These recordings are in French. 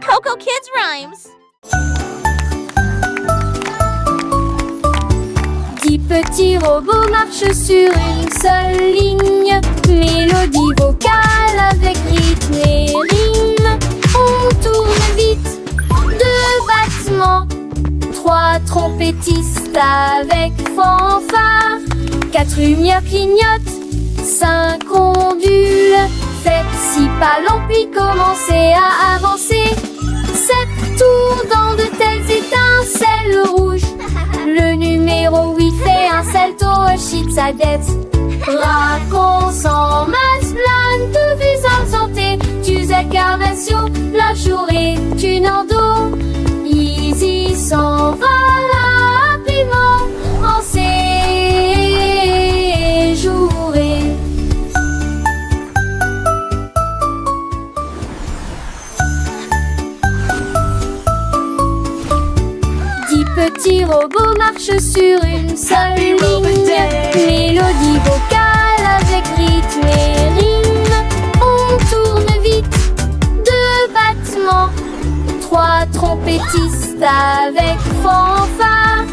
Coco Kids Rhymes. 10 petits robots marchent sur une seule ligne. Mélodie vocale avec rythme et rime. On tourne vite, 2 battements, 3 trompettistes avec fanfare, 4 lumières clignotent, 5 ondules. Faites 6 pas lents puis commencez à avancer. 7 tours dans de telles étincelles rouges. Le numéro 8 fait un salto, chute sa dette. Raconte en masse, plane de visage santé. Tu incarnation, la journée, tu n'en dos. Easy s'en va rapidement en séjouré. Petits robots marchent sur une seule ligne. Mélodie vocale avec rythme et rime. On tourne vite, 2 battements, 3 trompettistes avec fanfare,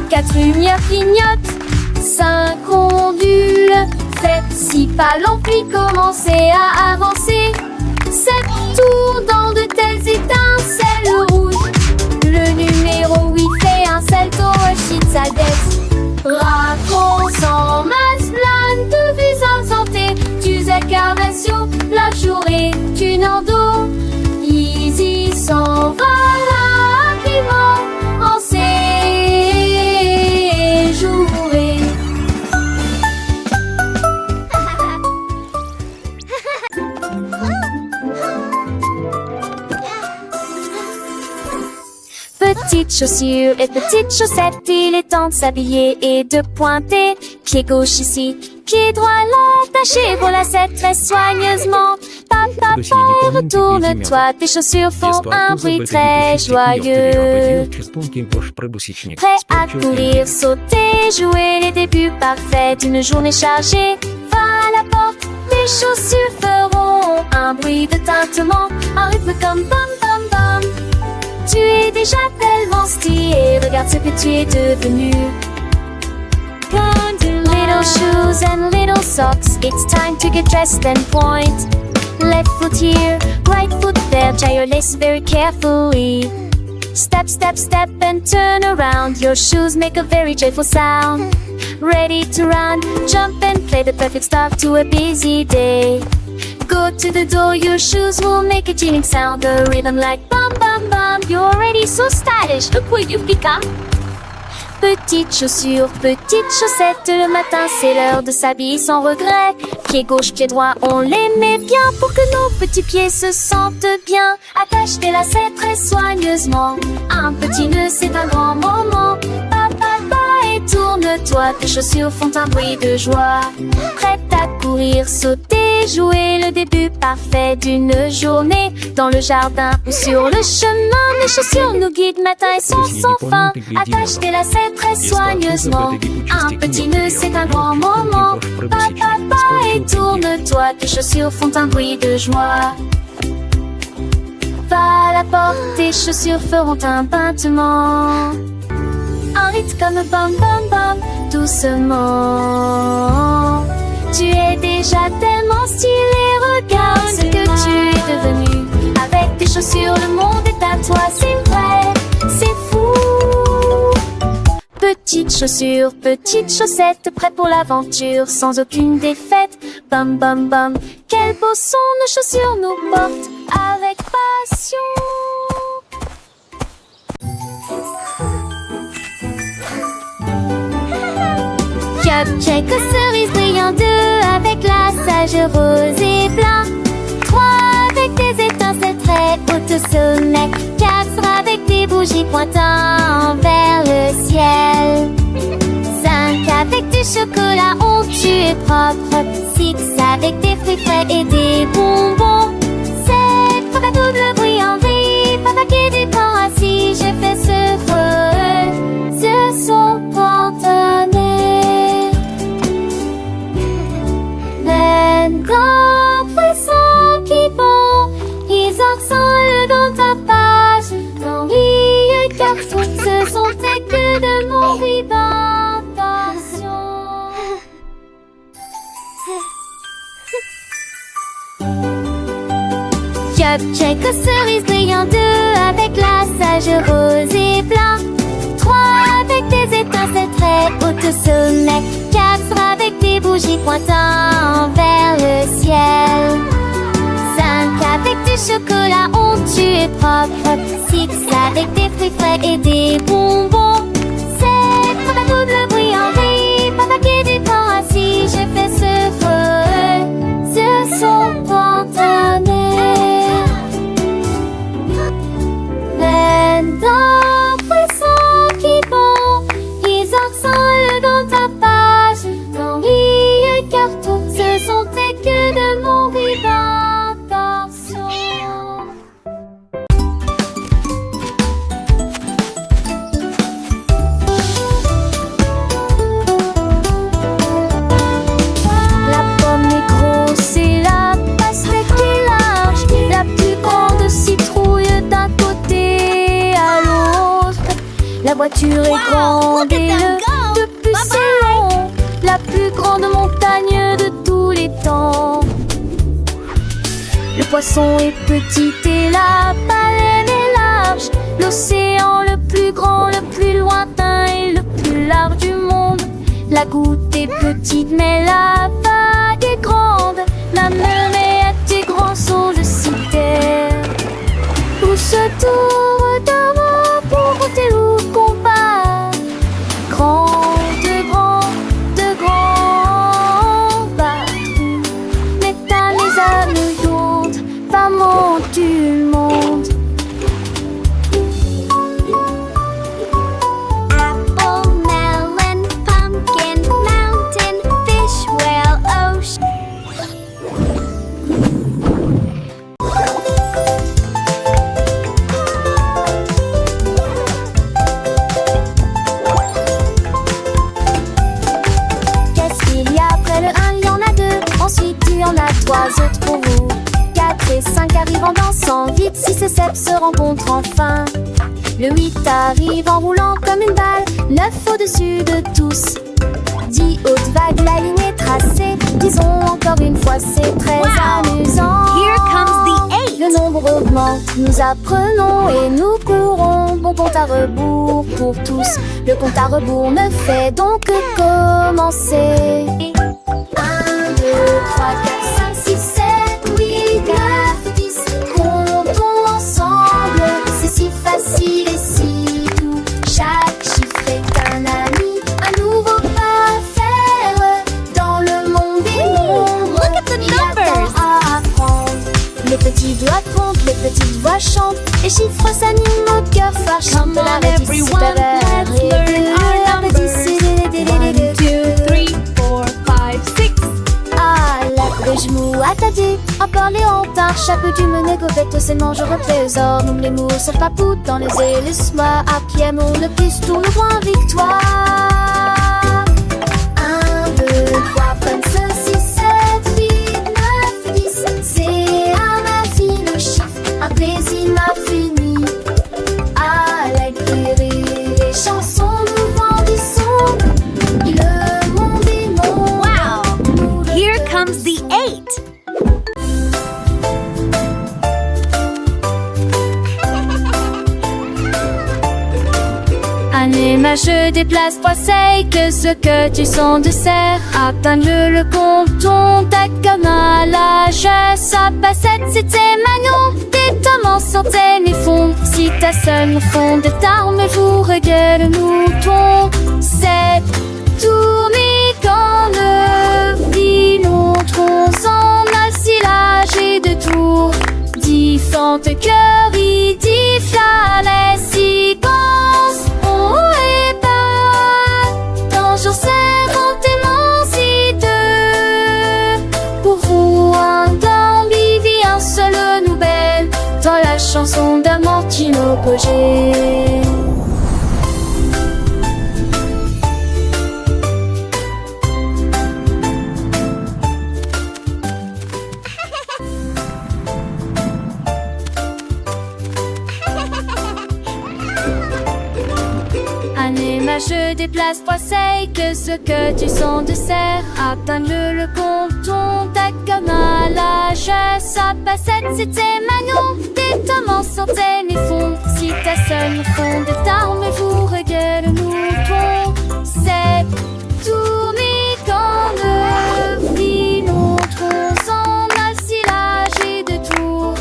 4 lumières clignotent, 5 ondules. Faites 6 pas lents puis commencez à avancer. 7 tours dans de telles étincelles rouges. Le numéro 8 fait un salto, chute sa dette. Raconte en masse, plane de visage santé. Tu incarnation, la journée, tu n'en dos. Easy s'en va rapidement en séjouré. Petites chaussures et petites chaussettes, il est temps de s'habiller et de pointer. Pied gauche ici, pied droit là, attaché pour la lacette très soigneusement. Papa, retourne-toi, tes chaussures font un bruit très joyeux. Prêt à courir, sauter, jouer les débuts parfaits d'une journée chargée. Va à la porte, tes chaussures feront un bruit de tintement, un rythme comme bam bam bam. Tu es déjà tellement stylé, regarde ce que tu es devenu. Little shoes and little socks, it's time to get dressed and point. Left foot here, right foot there, tie your lace very carefully. Step, step, step and turn around, your shoes make a very joyful sound. Ready to run, jump and play, the perfect start to a busy day. Go to the door, your shoes will make a jingling sound, a rhythm like bum bum bum. You're already so stylish, look what you've become. Petites chaussures, petites chaussettes, le matin c'est l'heure de s'habiller sans regret. Pied gauche, pied droit, on les met bien pour que nos petits pieds se sentent bien. Attache tes lacets très soigneusement, un petit nœud c'est un grand moment. Et tourne-toi, tes chaussures font un bruit de joie. Prête à courir, sauter, jouer le début parfait d'une journée. Dans le jardin ou sur le chemin, mes chaussures nous guident matin et soir sans fin. Attache tes lacets très soigneusement, un petit nœud c'est un grand moment. Et tourne-toi, tes chaussures font un bruit de joie. Va à la porte, tes chaussures feront un battement. Un rythme comme bam bam bam, doucement. Tu es déjà tellement stylé, regarde ce que tu es devenu. Avec tes chaussures, le monde est à toi, c'est vrai, c'est fou. Petites chaussures, petites chaussettes, prêtes pour l'aventure, sans aucune défaite. Bam bam bam, quel beau son, nos chaussures nous portent avec passion. Cupcake aux cerises brillantes, 2 avec la sage rose et blanc, 3 avec des étincelles très hautes au sommet, 4 avec des bougies pointant vers le ciel, 5 avec du chocolat onctueux et propre, 6 avec des fruits frais et des bonbons, 7 papa double bruit en vie, papa qui dépend assis, je fais ce son spontané. Quand pressent qui vont, ils ensemble dans ta part. check aux cerises brillant. 2 avec la sage rose et blanc. 3 avec des étincelles très hautes au sommet. 4 avec des bougies pointant vers le ciel. 5 avec du chocolat onctueux et propre. 6 avec des fruits frais et des bonbons. 7 avec double brillanterie, papa qui du temps assis. Je fais ce feu, ce son spontané. Plein d'un frisson qui bond, ils accent dans ta page. Dans les cartons, ce sont tes queues de mon vivant garçon. La pomme est grosse et la pastèque est large. La plus grande citrouille d'un côté à l'autre. La voiture est grande et le bus est long. La plus grande montagne de tous les temps. Le poisson est petit et la baleine est large. L'océan le plus grand, le plus lointain et le plus large du monde. La goutte est petite mais la vague est grande. La mer est des grands sauts de citerre. Tous autour d'un mot pour compter ou combat. De grands bateaux. Métal les âmes lourdes, femmes du monde. Apple, melon, pumpkin, mountain, fish, whale, ocean. Qu'est-ce qu'il y a après le 1? Il y en a 2. Ensuite il y en a 3 autres pour vous. 4 et 5 arrivent en dansant vite. 6 et 7 se rencontrent enfin. Le 8 arrive en roulant comme une balle. 9 au-dessus de tous. 10 hautes vagues, la ligne est tracée. Disons encore une fois, c'est très amusant. Here comes the 8. Le nombre augmente, nous apprenons et nous courons. Bon compte à rebours pour tous. Le compte à rebours ne fait donc que commencer. 1, 2, 3, 4, 5, 6, 7, 8, 9, 10. Comptons ensemble, c'est si facile et si doux. Chaque chiffre est un ami, un nouveau pas à faire. Dans le monde des nombres, Look at the il y a numbers. tant à apprendre. Les petits doigts comptent, les petites voix chantent. Les chiffres s'animent au cœur fâchant. Come De la on, réduce everyone, supérieure let's et learn de our la numbers. réduce 1, 2, 3, 4, 5, 6. Ah, la genoux attardés, encore les hontards, chapeau du mené, gobette, c'est mange trésor. Nous les mots sont papous dans les ailes, soie, à qui aimons le plus, tourne le point victoire. 1, 2, 3, comme ceci, 7, 8, 9, 10. C'est un infini chiffre, un plaisir infini. À l'écrire les chansons, nous grandissons. Le monde est mon. Wow! Here comes the 8. Un aimage déplace 3 c'est que ce que tu sens de serre. Atteindre le compton, ta comme à l'âge. Ça passe 7, c'était Manon. Des tomes en centaines et fond. Si ta seule fond de tarmes, vous regarde le mouton. 7, tournez quand le filon tronce en assilage et de tours. Différentes cœurs, il diffère les séquences. Oh et bas, toujours servant émancité. Pour vous, un d'ambivi, un seul nouvelle. Dans la chanson d'Amortino Pogé. Un aimage déplace 3 c'est que ce que tu sens de serre. Atteindre le compton, ta comme à l'âge. Ça passette, c'était Manon. Des tomes sortaient mes fonds. Si ta seule fond de tarme vous regarde le mouton, c'est tourné quand le vit notre son alcilage et de tours.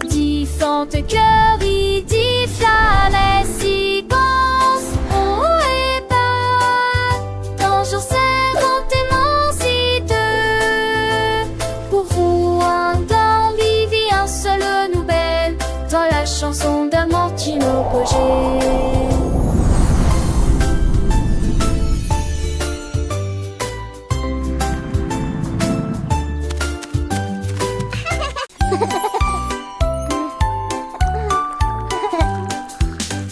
Différentes cœurs, il dit flamme si pense. On est pas dans jour 50 et pour vous, un dans Vivi, un seul nouvelle dans la chanson d'Amortino Pogé.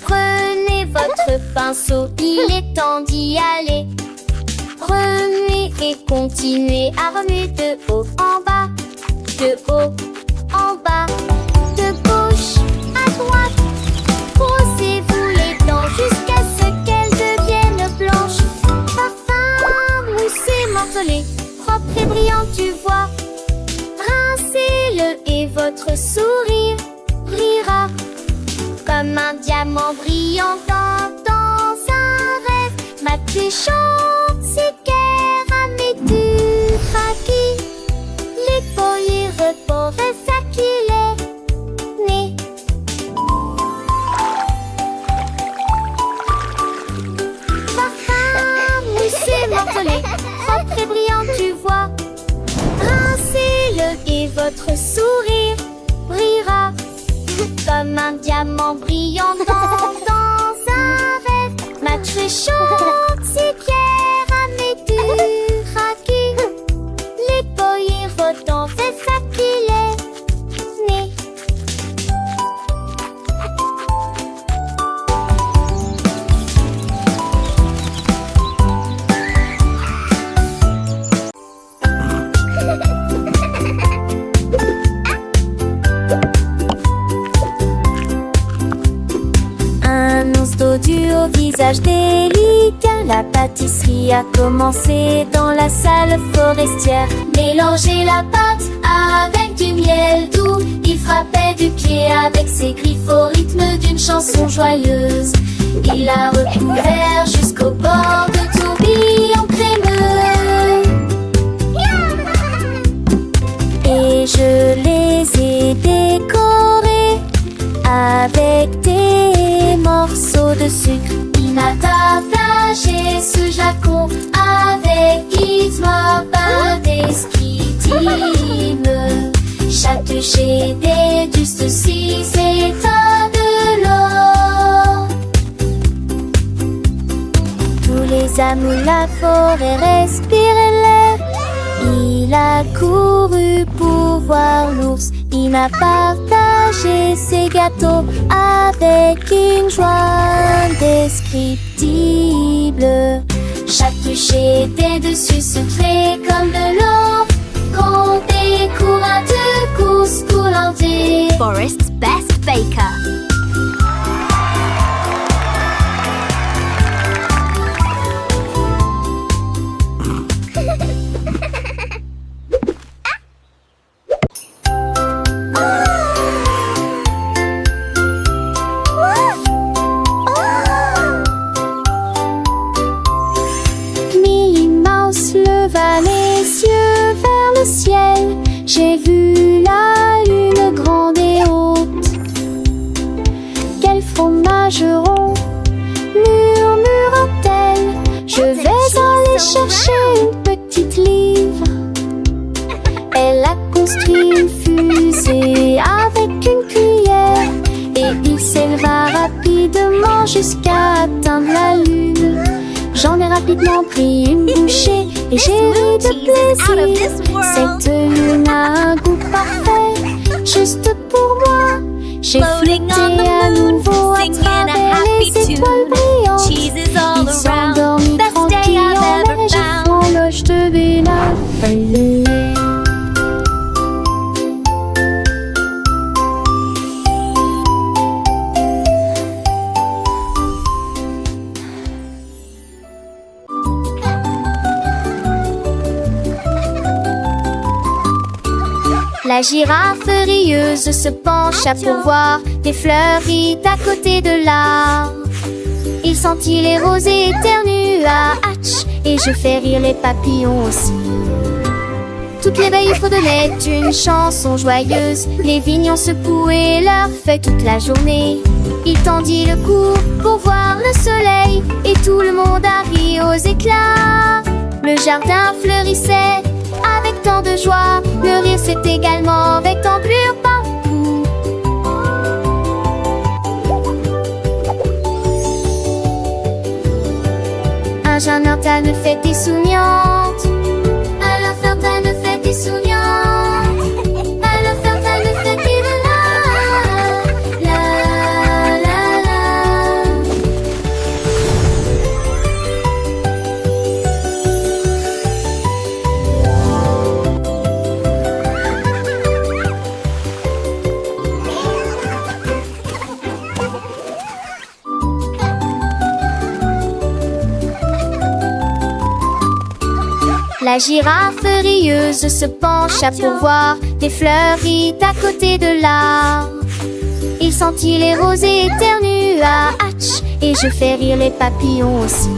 Prenez votre pinceau, il est temps d'y aller. Remuez et continuez à remuer de haut en bas, de haut en bas, de gauche à droite. Brossez-vous les dents jusqu'à ce qu'elles deviennent blanches. Parfum, moussé, morcelé, propre et brillant, tu vois. Rincez-le et votre sourire brillera comme un diamant brillant dans un rêve. Ma chante, c'est du craquis, les poils reportent ça qu'il est né. Parfum, moussé, morcelé, propre et brillant, tu vois. Rincez-le et votre sourire brillera comme un diamant brillant dans un rêve. Ma chante, c'est du craquis, les poils votant, c'est ça qu'il est né. Un ours dodu au visage délicat. La pâtisserie a commencé dans la salle forestière. Mélangez la pâte avec du miel doux. Il frappait du pied avec ses griffes au rythme d'une chanson joyeuse. Il l'a recouvert jusqu'au bord de tourbillon crémeux. Et je les ai décorés avec des morceaux de sucre. Il m'a partagé ce jacon avec Gizmo indescriptible. Chatouché des dustes si c'est un de l'or. Tous les amours, la forêt respirent l'air. Il a couru pour voir l'ours. Il m'a partagé ses gâteaux avec une joie indescriptible. Chatouché des dessus secrets comme de l'or. Quand des courants de course coulantés. Forest's best baker. Ciel, j'ai vu la lune grande et haute. Quel fromage rond, murmura-t-elle. Je vais aller chercher une petite livre. Elle a construit une fusée avec une cuillère et il s'éleva rapidement jusqu'à atteindre la lune. J'en ai rapidement pris une bouchée et j'ai ri de plaisir. Cette lune a un goût parfait, juste pour moi. J'ai flotté à nouveau à travers les étoiles brillantes. Il s'endormit tranquille en neige et franloche de Bénal. La girafe rieuse se pencha pour voir des fleuries à côté de l'arbre. Il sentit les rosées éternua, hatch, et je fais rire les papillons aussi. Toutes les veilles fredonnaient une chanson joyeuse. Les vignons secouaient leurs feuilles toute la journée. Il tendit le cou pour voir le soleil, et tout le monde a ri aux éclats. Le jardin fleurissait avec tant de joie. Le rire s'est également avec d'ampleur partout. Un jeune interne fait des souriantes. Alors Ferdinand fait des souriantes. Alors Ferdinand fait des la la la. La girafe rieuse se pencha pour voir des fleuries à côté de l'arbre. Il sentit les rosées éternua, hatch, et je fais rire les papillons aussi.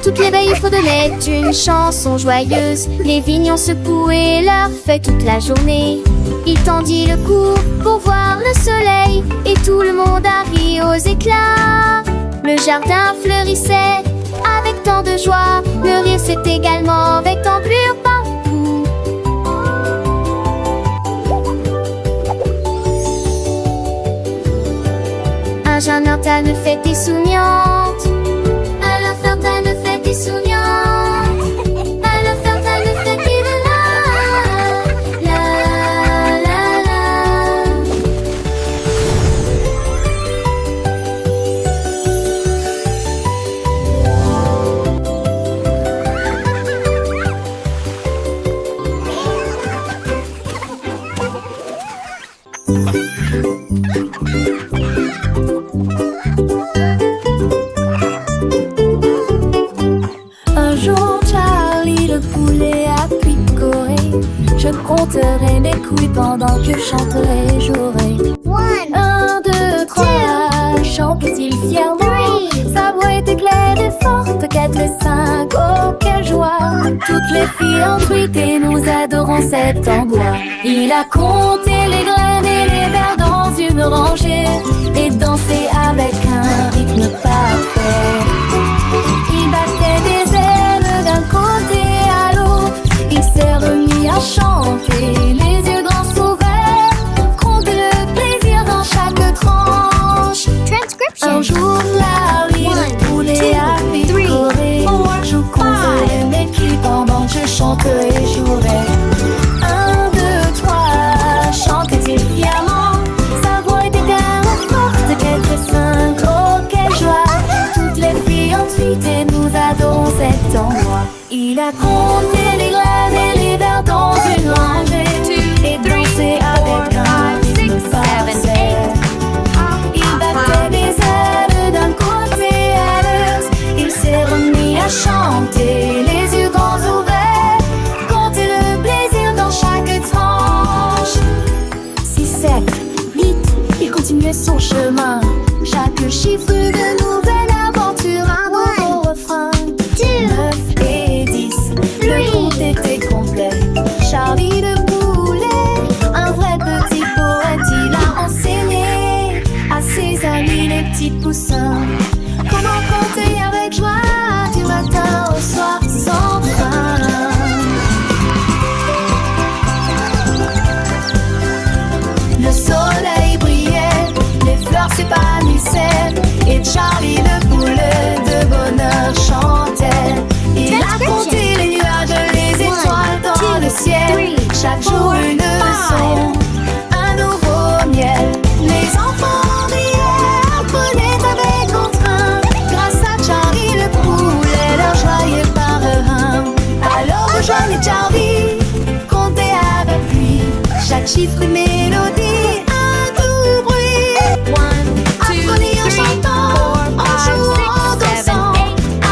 Toutes les veilles fredonnaient une chanson joyeuse. Les vignons secouaient leurs feuilles toute la journée. Il tendit le cou pour voir le soleil, et tout le monde a ri aux éclats. Le jardin fleurissait avec tant de joie. Le rire s'est également avec d'ampleur partout. Un jeune interne fait des souriantes. Alors Ferdinand fait des souriantes. Alors Ferdinand fait des la la la. Un jour, Charlie le poulet a picoré. Je compterai mes couilles pendant que je chanterai, jouerai. 1, 2, 3, chante-t-il fièrement. Sa voix était claire et forte, 4 et 5, oh quelle joie. Toutes les filles en truite et nous adorons cet endroit. Il a compté les graines et les vers dans une rangée et dansé avec un rythme parfait. Il battait des ailes d'un côté à l'autre. Il s'est remis à chanter, les yeux grands ouverts, compter le plaisir dans chaque tranche. Un jour, Larry, le poulet a picoré. Je compterai mes clips pendant que je chanterai et jouerai. 1, 2, 3, chantait-il fièrement. Sa voix était tellement forte, 4 et 5, oh quelle joie. Toutes les filles ensuite et nous adorons cet endroit. Il a compté les graines et les vers dans une rangée et dansé avec un rythme parfait. Il battait des ailes d'un côté à l'autre. Il s'est remis à chanter, les yeux grands ouverts, compter le plaisir dans chaque tranche. 6, 7, 8, il continuait son chemin. Chaque chiffre de nouvelle aventure, un nouveau refrain. 9 et 10, le compte était complet. Charlie le poulet, un vrai petit poète, il a enseigné à ses amis les petits poussins comment compter avec joie du matin au soir sans fin. Le soleil brillait, les fleurs s'épanouissaient et Charlie le poulet de bonheur chantait. Il a compté les nuages, les étoiles dans le ciel. Chaque jour une leçon, un nouveau miel. Les enfants riaient, apprenaient avec entrain. Grâce à Charlie le poulet, leur joie est parrain. Alors rejoignez Charlie, comptez avec lui. Chaque chiffre une mélodie, un doux bruit. Apprenez en chantant, en jouant, en dansant.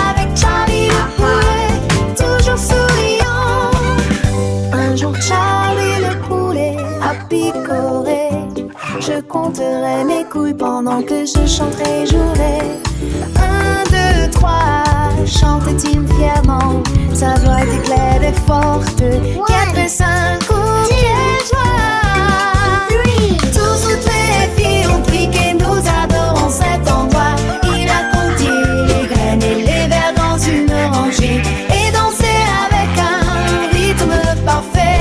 Avec Charlie le poulet, toujours souriant. Un jour Charlie le poulet picorer. Je compterai mes couilles pendant que je chanterai et jouerai. 1, 2, 3, chante-t-il fièrement. Sa voix était claire et forte. 4, 5, oh quelle joie. Toutes les filles ont piqué, nous adorons cet endroit. Il a compté les graines et les vers dans une rangée et dansé avec un rythme parfait.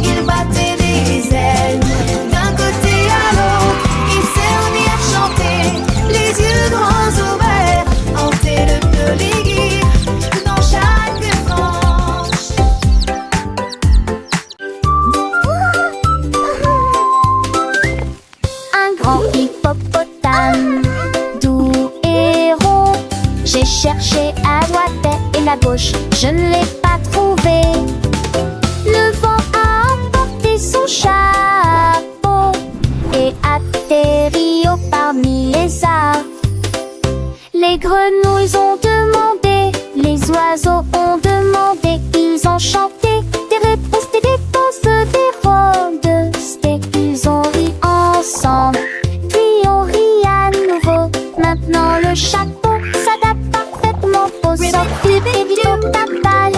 Il battait des ailes d'un côté à l'autre. Il s'est remis à chanter, les yeux grands ouverts, hanter le peu les guides dans chaque tranche. Un grand hippopotame, doux et rond. J'ai cherché à droite et à gauche, je ne l'ai pas trouvé. Le vent a emporté son chapeau et atterri au parmi les arbres. Les grenouilles ont demandé, les oiseaux ont demandé, ils ont chanté des réponses, des rondes. Ils ont ri ensemble, puis on rit à nouveau. Maintenant le chapeau s'adapte parfaitement au sort du pédito tapal.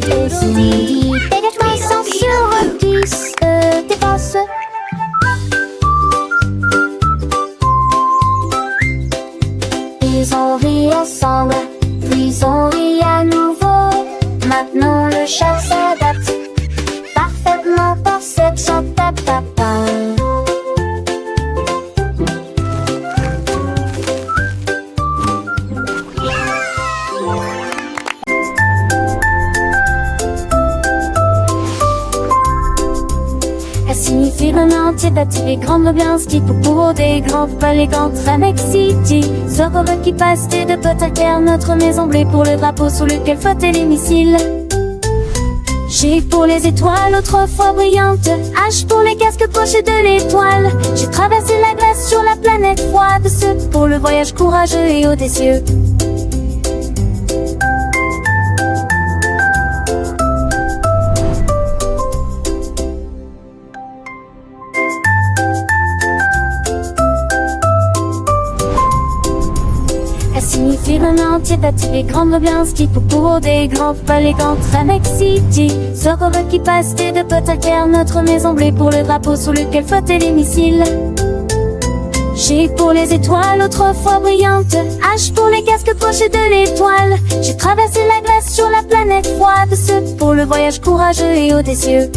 Et si des sans sur 10 dépense. Ils ont ri ensemble, puis ils ont ri à nouveau. Maintenant le chat s'adapte parfaitement pour cette chantata. Elle signifie vraiment les grandes bien ski pour des grands palais contre City. Sort qui passe de potes à terre, notre maison bleue pour le drapeau sous lequel flottaient les missiles. G pour les étoiles autrefois brillantes, H pour les casques pochés de l'étoile. J'ai traversé la glace sur la planète froide, ce pour le voyage courageux et audacieux. Signifie vraiment les grandes bien ski pour des grands palais contre City. Sort qui passe de potes à terre, notre maison bleue pour le drapeau sous lequel flottaient les missiles. G pour les étoiles autrefois brillantes, H pour les casques pochés de l'étoile. J'ai traversé la glace sur la planète froide, ce pour le voyage courageux et audacieux.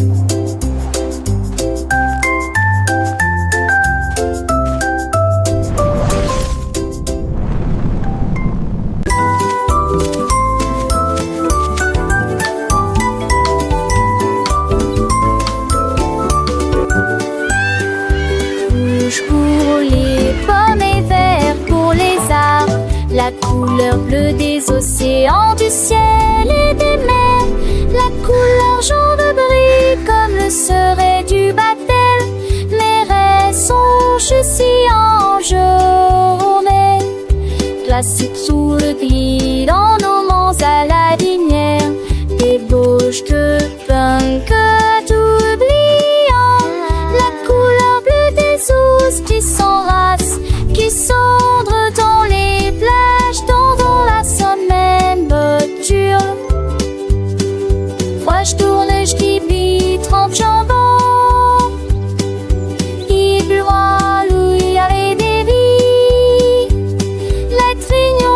Pour les pommes et vert pour les arbres, la couleur bleue des océans, du ciel et des mers, la couleur jaune brille comme le serait du baptême. Mes rêves sont si en journée, classique sous le gris dans nos monts à la linière, débauche de punk tout brillant, la couleur bleue des ours qui s'enracent, qui cendrent dans les plages, dans la semaine boture. Moi je tourne, je kibis, trempe jambon, il boit, il y avait des vies, la trignole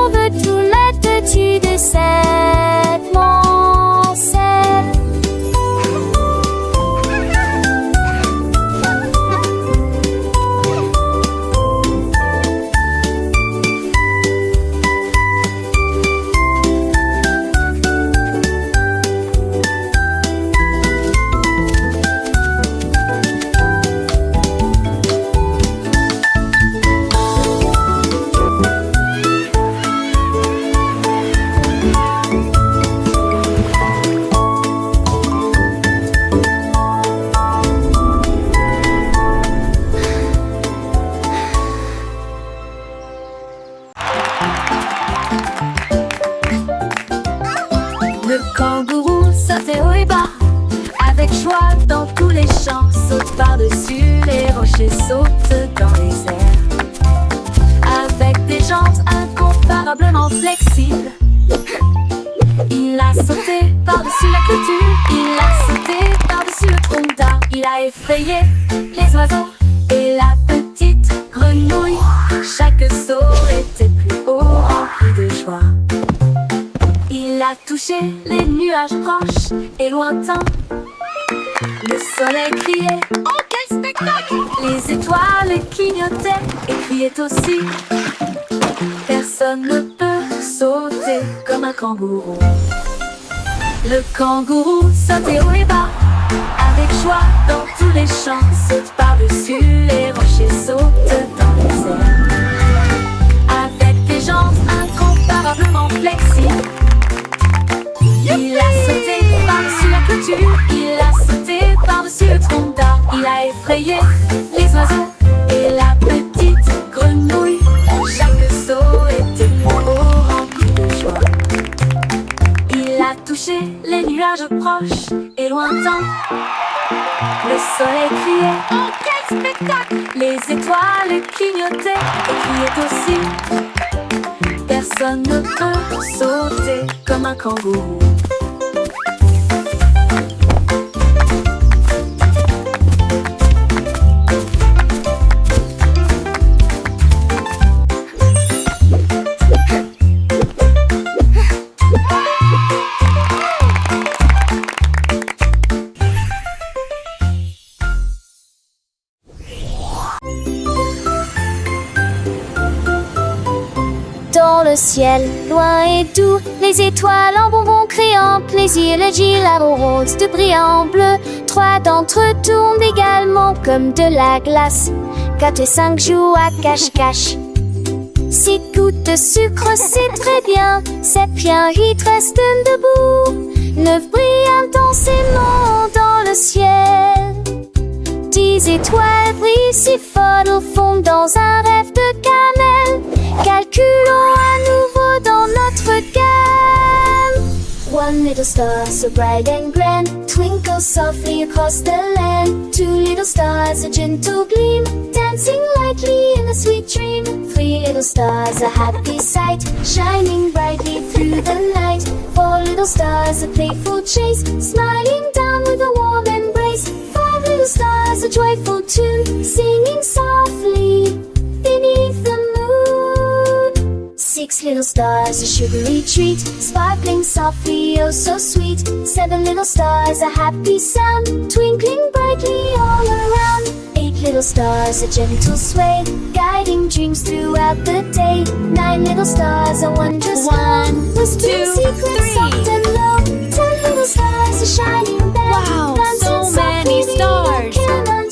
effrayé les oiseaux et la petite grenouille. Chaque saut était plus haut, rempli de joie. Il a touché les nuages proches et lointains. Le soleil criait, oh quel spectacle! Les étoiles clignotaient et criaient aussi. Personne ne peut sauter comme un kangourou. Le kangourou sautait haut et bas, avec joie dans tous les champs. Saute par-dessus les rochers, saute dans les airs. Avec des jambes incomparablement flexibles, il a sauté par-dessus la clôture, il a sauté par-dessus le tronc d'arbre. Il a effrayé les oiseaux et la petite grenouille. Chaque saut était plus haut, rempli de joie. Il a touché les nuages proches et lointains. Le soleil criait, oh quel spectacle! Les étoiles clignotaient et criaient aussi. Personne ne peut sauter comme un kangourou. Dans le ciel, loin et doux, les étoiles en bonbons créant plaisir. Le gilabo rose de brillant bleu. 3 d'entre eux tournent également comme de la glace. 4 et 5 jouent à cache-cache. 6 gouttes de sucre, c'est très bien. 7 bien, 8 restent debout. 9 brillent intensément dans le ciel. 10 étoiles brillent si fort au fond dans un rêve de cannelle. Calculons à nouveau dans notre gamme. 1 little star so bright and grand twinkles softly across the land. 2 little stars a gentle gleam dancing lightly in a sweet dream. 3 little stars a happy sight shining brightly through the night. 4 little stars a playful chase smiling down with a warm embrace. 5 little stars a joyful tune singing softly beneath the moon. 6 little stars a sugary treat sparkling softly, oh so sweet. 7 little stars a happy sound twinkling brightly all around. 8 little stars a gentle sway guiding dreams throughout the day. 9 little stars a wondrous one whispering secrets soft and low. 10 little stars a shining bell. Wow, dancing so many softly stars.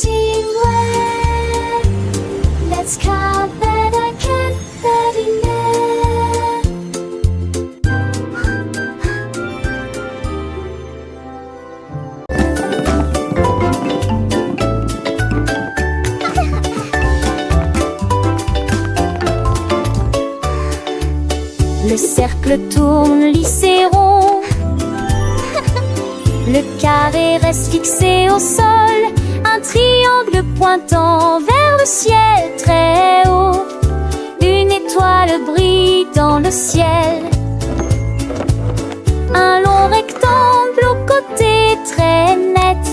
counting where. Let's count that I can, that in there. Le cercle tourne lisse et rond. Le carré reste fixé au sol. Un triangle pointant vers le ciel très haut. Une étoile brille dans le ciel. Un long rectangle au côté très net.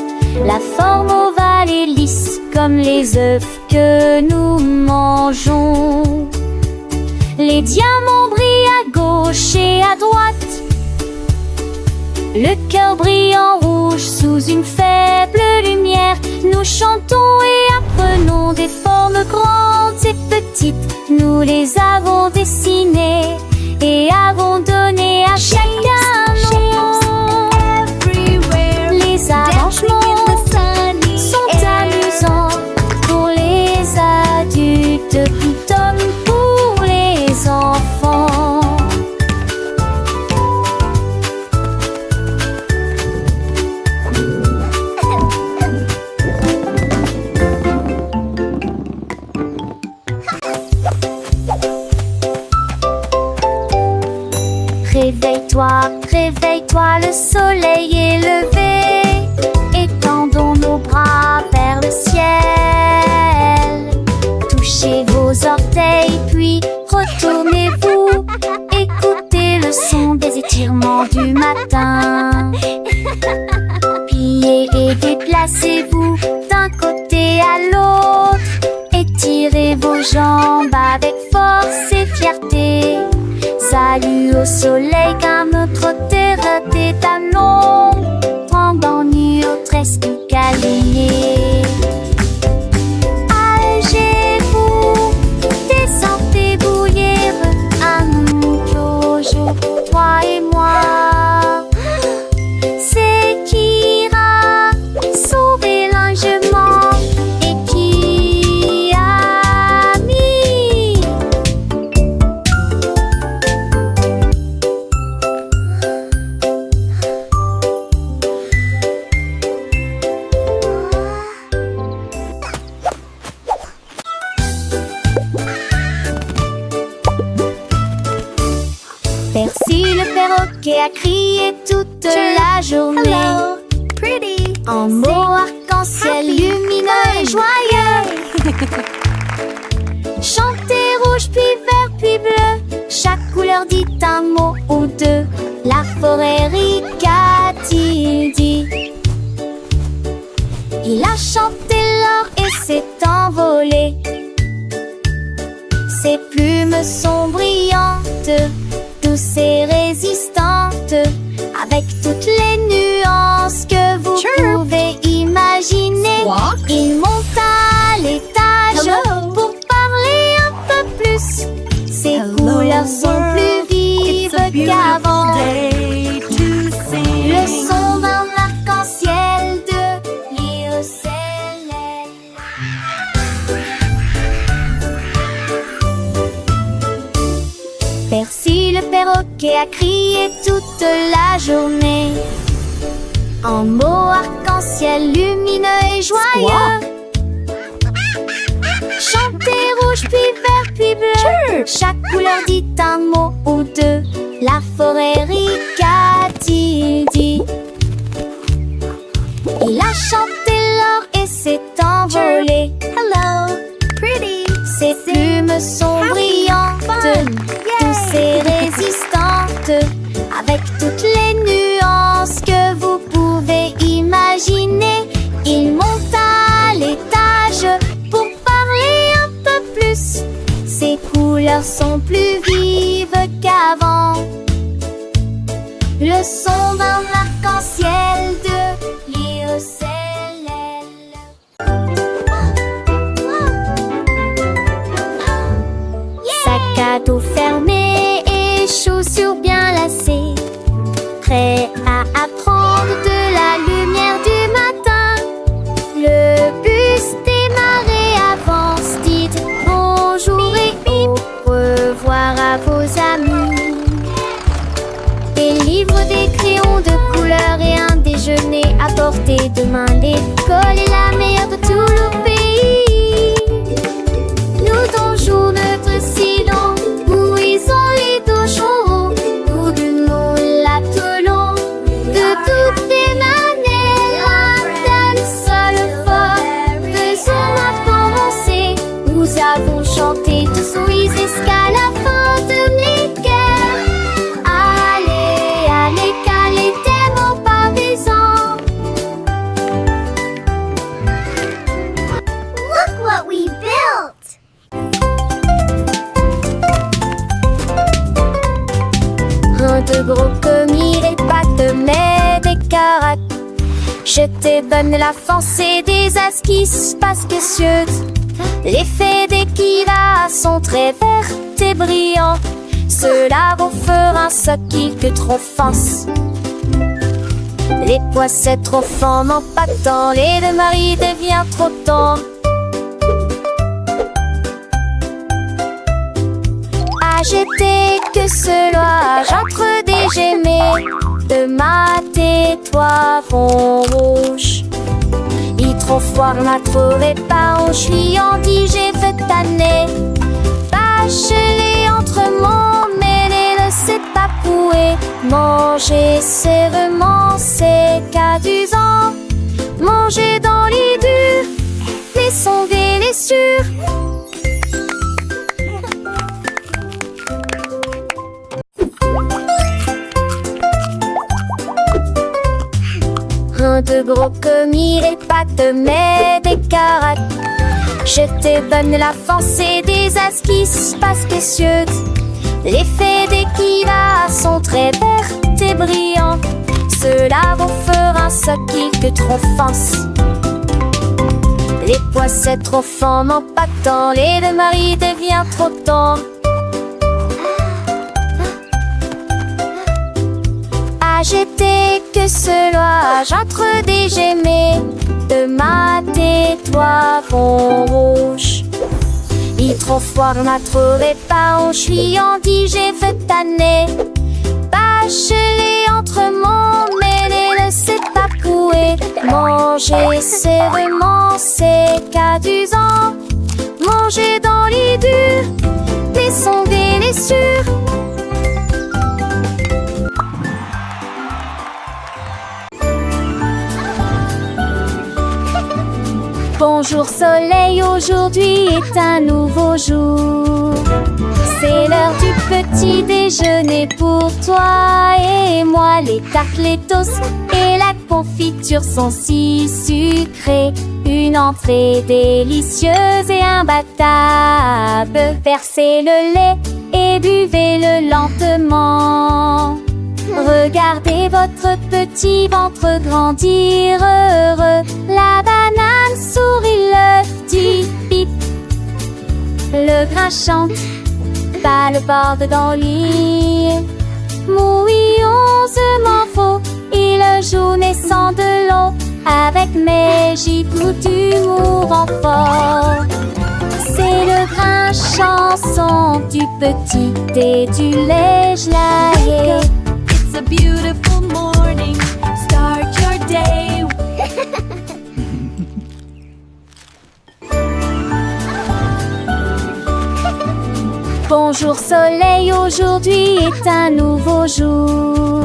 La forme ovale et lisse comme les œufs que nous mangeons. Les diamants brillent à gauche et à droite. Le cœur brille en rouge sous une faible lumière. Nous chantons et apprenons des formes grandes et petites. Nous les avons dessinées et avons donné à chacun un nom. Les arrangements sont amusants pour les adultes tout comme pour les enfants. Réveille-toi, réveille-toi, le soleil est levé. Étendons nos bras vers le ciel. Touchez vos orteils, puis retournez-vous. Écoutez le son des étirements du matin. Pliez et déplacez-vous d'un côté à l'autre. Étirez vos jambes avec force et fierté. Salut au soleil car notre terre est à l'ombre. Tremblant nu au tresque câliné. Allégez-vous, descendez bouillir un jour, toi et moi. C'est qui ira sauver l'enjement et qui a mis. Percy le perroquet a crié toute la journée. Hello, pretty. En mots arc-en-ciel lumineux et joyeux. Chantez rouge puis vert puis bleu. Chaque couleur dit un mot ou deux. La forêt rit, qu'a-t-il dit? Il a chanté l'or et s'est envolé. Ses plumes sont brillantes, douces et résistantes, avec toutes les nuances que vous pouvez imaginer. Squawk. Il monte à l'étage Hello. pour parler un peu plus. Ses couleurs sont plus vives qu'avant. Le son d'un arc-en-ciel de l'île céleste. Percy le perroquet a crié toute la journée. En mots arc-en-ciel lumineux et joyeux. Chantez rouge puis vert puis bleu. Chaque couleur dit un mot ou deux. La forêt rit, qu'a-t-il dit? Il a chanté l'or et s'est envolé. Hello, pretty. Ses plumes sont brillantes, douces et résistantes, avec toutes les nuances que vous pouvez imaginer. Il monte à l'étage pour parler un peu plus. Ses couleurs sont plus vives qu'avant. Le son d'un arc-en-ciel de l'île céleste. Sac à dos fermé et chaussures bien lacées, prêt à apprendre de la lumière du matin. Le bus démarre avance, dites bonjour et au revoir à vos amis. Des livres, des crayons de couleur et un déjeuner à portée de main. L'école est la meilleure de tout le pays. Nous donjons notre silo, où ils ont les dojos, où du monde l'attelon. De toutes les manières, un tel seul fort, faisons notre commencer. Nous avons chanté tous oui jusqu'à la fin de l'école. Allez, allez, calez tes mots partisans. Look what we built. Un de gros commis et pas de mais des caracs. Je te donne la force et des esquisses parce que spécieuses. Les faits d'équila sont très vertes et brillantes. Cela vous fera un soquille que trop force. Les poissets trop fins n'en pas tant. Les deux maris devient trop tendre. Agité que cela j'entre des gemets. De ma tais-toi fond rouge. Il trop froid m'a trouvé pas. On suis en dit j'ai fait tanner. Bachelé entre mon mêlé ne sait pas pouer. Manger sérieusement c'est qu'adusant. Manger dans les durs, les sonder les sûrs. Un de gros comme il est pas de mais des carottes. Je te donne la force et des astuces pas spécieuses. L'effet d'équilibre sont très vertes et brillantes. Cela vous fera ce qui trop force. Les poissons trop forts n'ont pas de temps. Les deux maris devient trop tendre. J'étais que cela, j'entre des gemmes de ma tête, toi, fond rouge. Il trop fort, on a trouvé pas, on suis en dit, j'ai fait tanner. Bachelé entre mon mêlé, ne sait pas couer. Manger, c'est vraiment, c'est qu'adusant. Manger dans les durs, les sonder, les sûrs. Bonjour soleil, aujourd'hui est un nouveau jour. C'est l'heure du petit déjeuner pour toi et moi. Les tartes, les toasts et la confiture sont si sucrées. Une entrée délicieuse et imbattable. Versez le lait et buvez-le lentement. Regardez votre petit ventre grandir heureux. La banane sourit, l'œuf dit bip. Le grain chante, pas le bord dans le lit. Mouillonsement faux, il joue naissant de l'eau. Avec mes gibes d'humour en fort. C'est le grain chanson du petit et du lait gelé. It's a beautiful morning. Start your day. Bonjour soleil, aujourd'hui est un nouveau jour.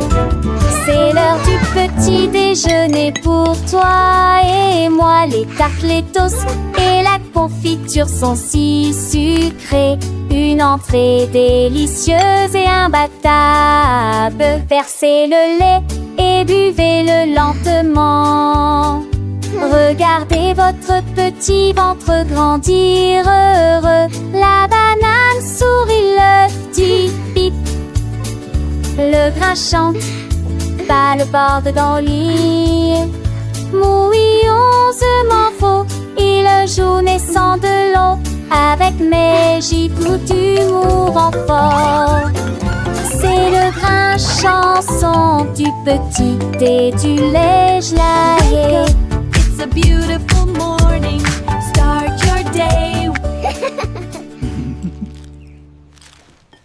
C'est l'heure du petit déjeuner pour toi et moi. Les tartes, les toasts et la confiture sont si sucrées. Une entrée délicieuse et imbattable. Versez le lait et buvez-le lentement. Regardez votre petit ventre grandir heureux. La banane sourit, l'œuf dit bip. Le grain chante, pas le bord dans le lit. Mouillonsement faux, il joue naissant de l'eau. Avec mes gibes d'humour en fort. C'est le grain chanson du petit et du lait gelé. It's a beautiful